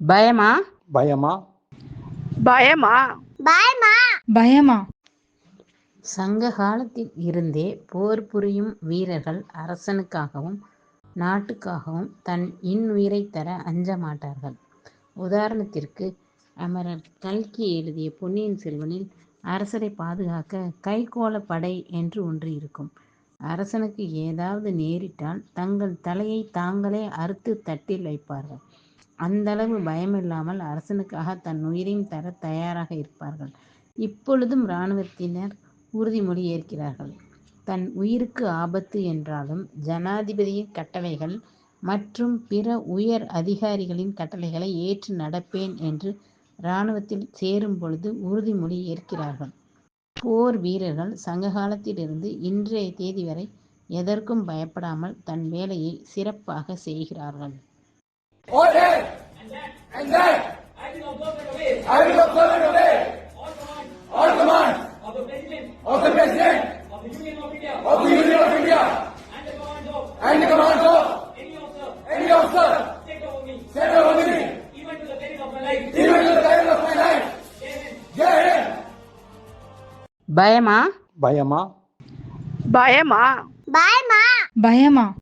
பயமா? பயமா? பயமா? பயமா? பயமா? சங்க காலத்தில் இருந்தே போர் புரியும் வீரர்கள் அரசனுக்காகவும் நாட்டுக்காகவும் தன் இன்னுயிரைத் தர அஞ்ச மாட்டார்கள். உதாரணத்திற்கு அமரர் கல்கி எழுதிய பொன்னியின் செல்வனில் அரசரை பாதுகாக்க கைக்கோளப் படை என்று ஒன்று இருக்கும். அரசனுக்கு ஏதாவது நேரிட்டால் தங்கள் தலையை தாங்களே அறுத்து தட்டில் வைப்பார்கள். அந்தளவு பயமில்லாமல் அரசனுக்காக தன் உயிரையும் தர தயாராக இருப்பார்கள். இப்பொழுதும் இராணுவத்தினர் உறுதிமொழி ஏற்கிறார்கள். தன் உயிருக்கு ஆபத்து என்றாலும் ஜனாதிபதியின் கட்டளைகள் மற்றும் பிற உயர் அதிகாரிகளின் கட்டளைகளை ஏற்று நடப்பேன் என்று இராணுவத்தில் சேரும் பொழுது உறுதிமொழி ஏற்கிறார்கள். போர் வீரர்கள் சங்ககாலத்திலிருந்து இன்றைய தேதி வரை எதற்கும் பயப்படாமல் தன் வேலையை சிறப்பாக செய்கிறார்கள். All command of the President of the Union of India and the commands of any officer set over me even to the peril of my life. Jai Hind. பயமா? பயமா? பயமா? பயமா? பயமா?